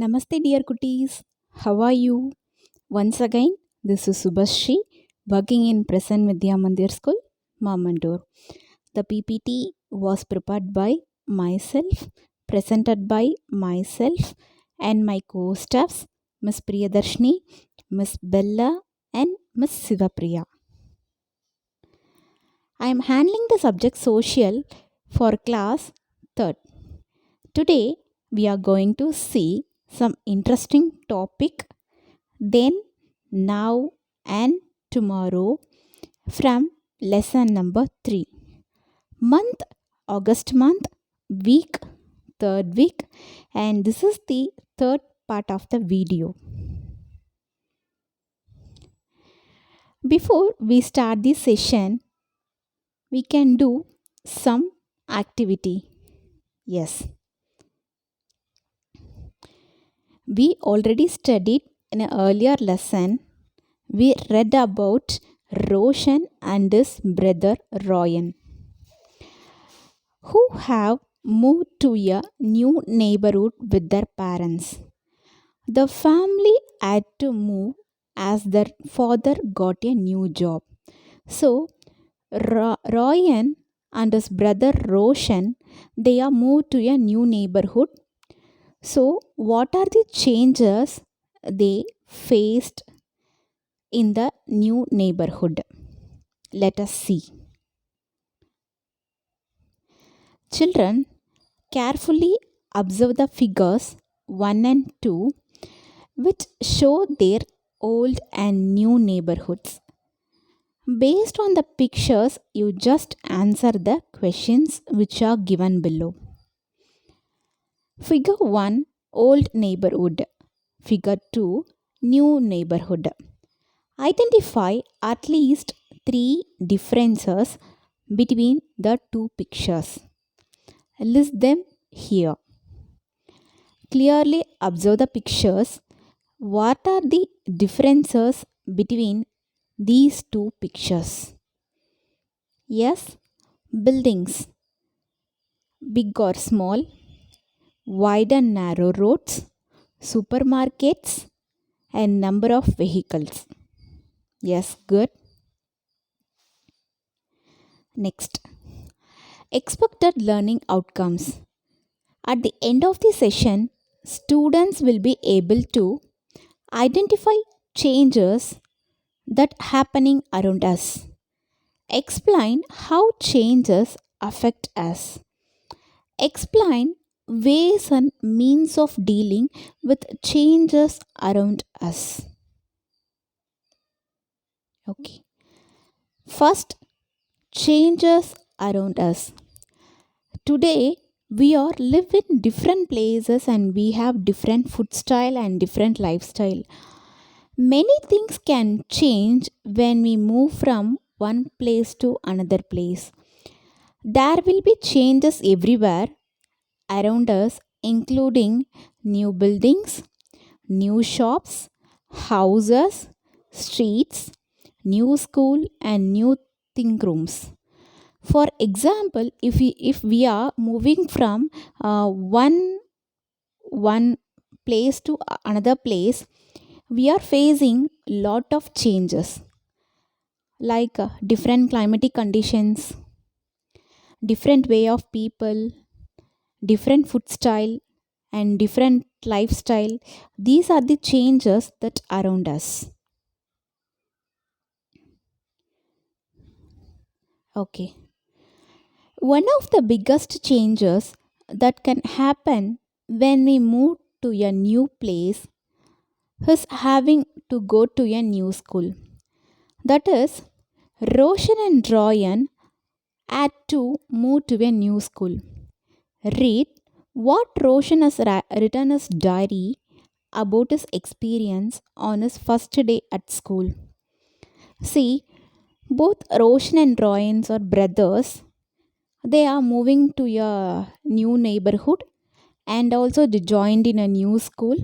Namaste, dear cuties. How are you? Once again, this is Subhashri, working in Prasanna Vidya Mandir School, Mamandur. The PPT was prepared by myself, presented by myself, and my co-staffs, Miss Priyadarshini, Miss Bella, and Miss Sivapriya. I am handling the subject social for class 3rd. Today, we are going to see some interesting topic then, now, and tomorrow from lesson number 3. Month, August month, week, third week, and this is the third part of the video. Before we start this session, we can do some activity. Yes, we already studied in an earlier lesson. We read about Roshan and his brother Royan, who have moved to a new neighborhood with their parents. The family had to move as their father got a new job. So Ryan and his brother Roshan, they are moved to a new neighborhood. So what are the changes they faced in the new neighborhood? Let us see. Children, carefully observe the figures 1 and 2 which show their old and new neighborhoods. Based on the pictures, you just answer the questions which are given below. Figure 1 Old neighborhood. Figure 2 New neighborhood. Identify at least 3 differences between the two pictures. List them here. Clearly observe the pictures. What are the differences between these two pictures? Yes, buildings, big or small, wide and narrow roads, supermarkets, and number of vehicles. Yes, good. Next, expected learning outcomes. At the end of the session, students will be able to identify changes that happening around us. Explain how changes affect us. Explain ways and means of dealing with changes around us. Okay. First, changes around us. Today, we are live in different places and we have different food style and different lifestyle. Many things can change when we move from one place to another place. There will be changes everywhere around us, including new buildings, new shops, houses, streets, new school, and new think rooms. For example, if we are moving from one place to another place, we are facing lot of changes like different climatic conditions, different way of people, different food style, and different lifestyle. These are the changes that around us. Okay. One of the biggest changes that can happen when we move to a new place is having to go to a new school. That is, Roshan and Ryan had to move to a new school. Read what Roshan has written his diary about his experience on his first day at school. See, both Roshan and Ryan are brothers. They are moving to a new neighborhood and also they joined in a new school.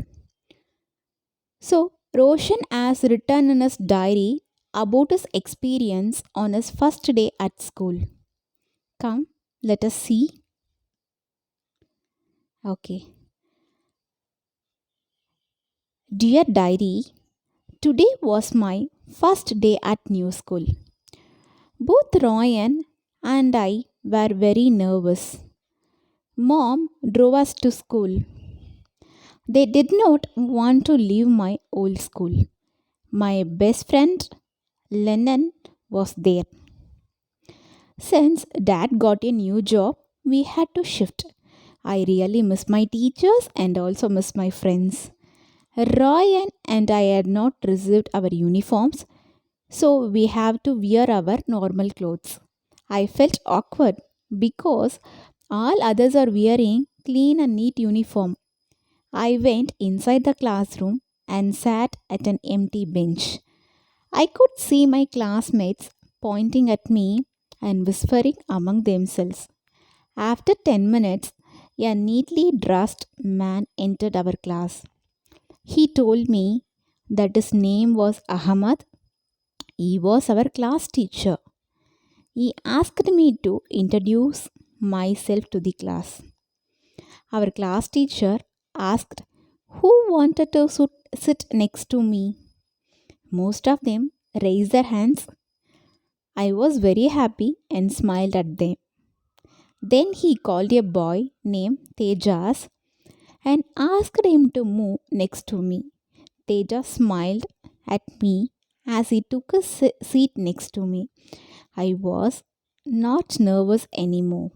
So, Roshan has written in his diary about his experience on his first day at school. Come, let us see. Okay. Dear diary, today was my first day at new school. Both Ryan and I were very nervous. Mom drove us to school. They did not want to leave my old school. My best friend Lennon was there. Since dad got a new job, we had to shift. I really miss my teachers and also miss my friends. Ryan and I had not received our uniforms, so we have to wear our normal clothes. I felt awkward because all others are wearing clean and neat uniform. I went inside the classroom and sat at an empty bench. I could see my classmates pointing at me and whispering among themselves. After 10 minutes, a neatly dressed man entered our class. He told me that his name was Ahmad. He was our class teacher. He asked me to introduce myself to the class. Our class teacher asked who wanted to sit next to me. Most of them raised their hands. I was very happy and smiled at them. Then he called a boy named Tejas and asked him to move next to me. Tejas smiled at me as he took a seat next to me. I was not nervous anymore.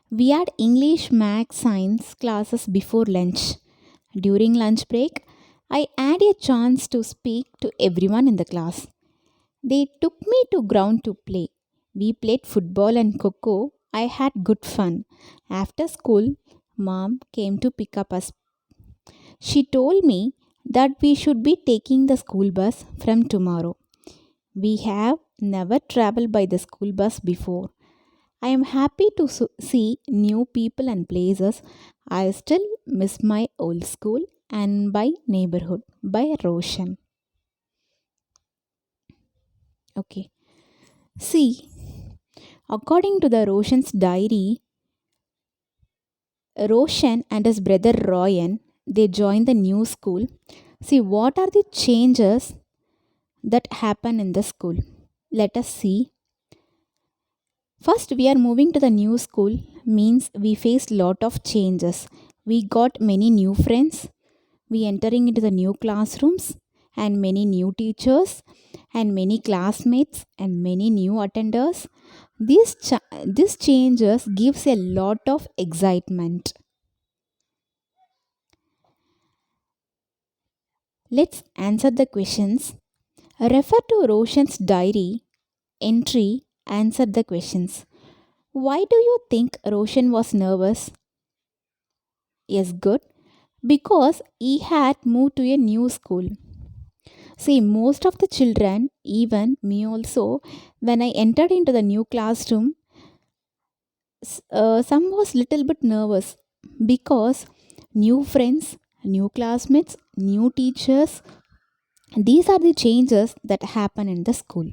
We had English, Math, Science classes before lunch. During lunch break, I had a chance to speak to everyone in the class. They took me to ground to play. We played football and coco. I had good fun. After school, mom came to pick up us. She told me that we should be taking the school bus from tomorrow. We have never traveled by the school bus before. I am happy to see new people and places. I still miss my old school and my neighborhood by Roshan. Okay. See, according to the Roshan's diary, Roshan and his brother Ryan they joined the new school. See what are the changes that happen in the school. Let us see. First, we are moving to the new school means we faced lot of changes. We got many new friends. We entering into the new classrooms and many new teachers and many classmates and many new attenders. These changes gives a lot of excitement. Let's answer the questions. Refer to Roshan's diary entry. Answer the questions. Why do you think Roshan was nervous? Yes, good. Because he had moved to a new school. See, most of the children, even me also, when I entered into the new classroom, some was little bit nervous because new friends, new classmates, new teachers, these are the changes that happen in the school.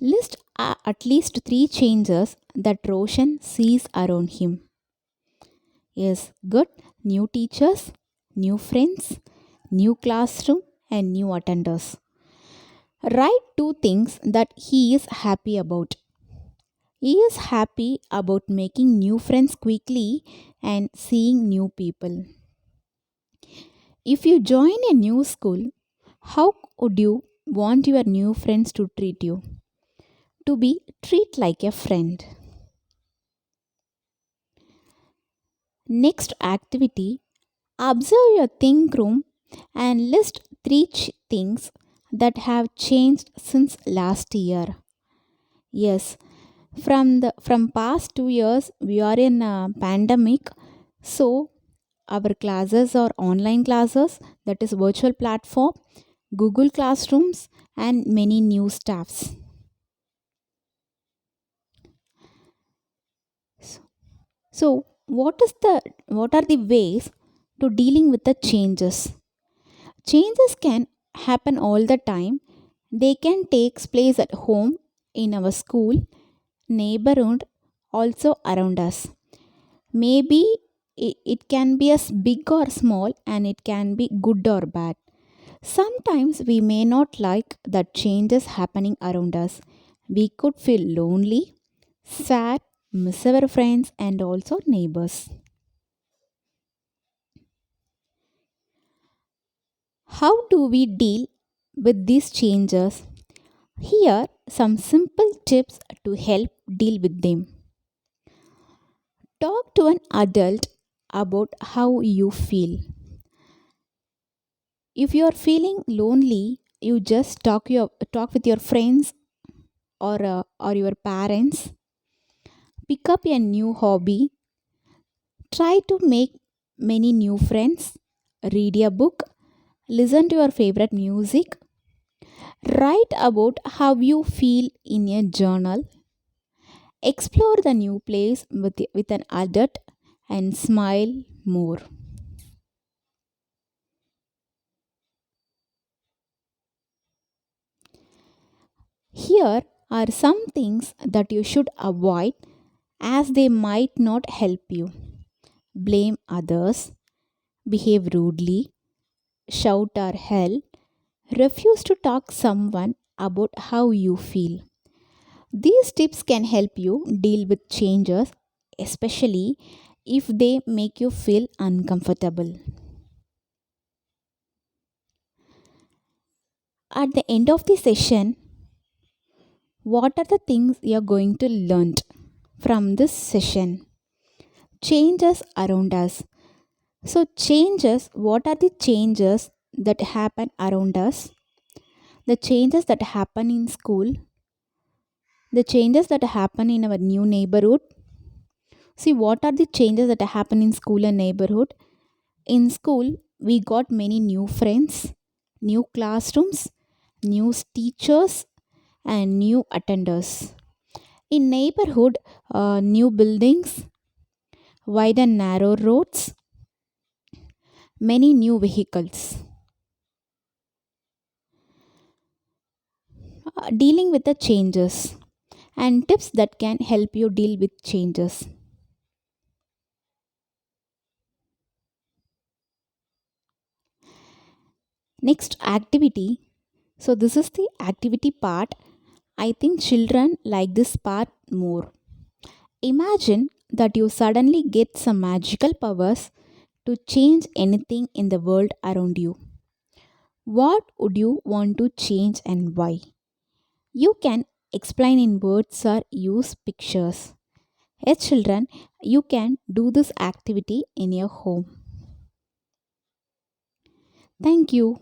List at least three changes that Roshan sees around him. Yes, good. New teachers, new friends, new classroom, and new attenders. Write two things that he is happy about. He is happy about making new friends quickly and seeing new people. If you join a new school, how would you want your new friends to treat you? To be treat like a friend. Next activity, observe your think room and list three things that have changed since last year. Yes, from past 2 years we are in a pandemic, so our classes are online classes, that is virtual platform, Google Classrooms, and many new staffs. So, what are the ways to dealing with the changes? Changes can happen all the time. They can take place at home, in our school, neighborhood, also around us. Maybe it can be as big or small, and it can be good or bad. Sometimes we may not like the changes happening around us. We could feel lonely, sad, miss our friends, and also neighbors. How do we deal with these changes? Here some simple tips to help deal with them. Talk to an adult about how you feel. If you are feeling lonely, you just talk with your friends or your parents. Pick up a new hobby. Try to make many new friends. Read a book. Listen to your favorite music. Write about how you feel in a journal. Explore the new place with an adult and smile more. Here are some things that you should avoid as they might not help you. Blame others, behave rudely, shout or yell, refuse to talk someone about how you feel. These tips can help you deal with changes, especially if they make you feel uncomfortable. At the end of the session, what are the things you're going to learn from this session? Changes around us. So, changes, what are the changes that happen around us? The changes that happen in school, the changes that happen in our new neighborhood. See, what are the changes that happen in school and neighborhood? In school, we got many new friends, new classrooms, new teachers, and new attenders. In neighborhood, new buildings, wide and narrow roads, many new vehicles. Dealing with the changes and tips that can help you deal with changes. Next, activity. So, this is the activity part. I think children like this part more. Imagine that you suddenly get some magical powers to change anything in the world around you. What would you want to change and why? You can explain in words or use pictures. As children, you can do this activity in your home. Thank you.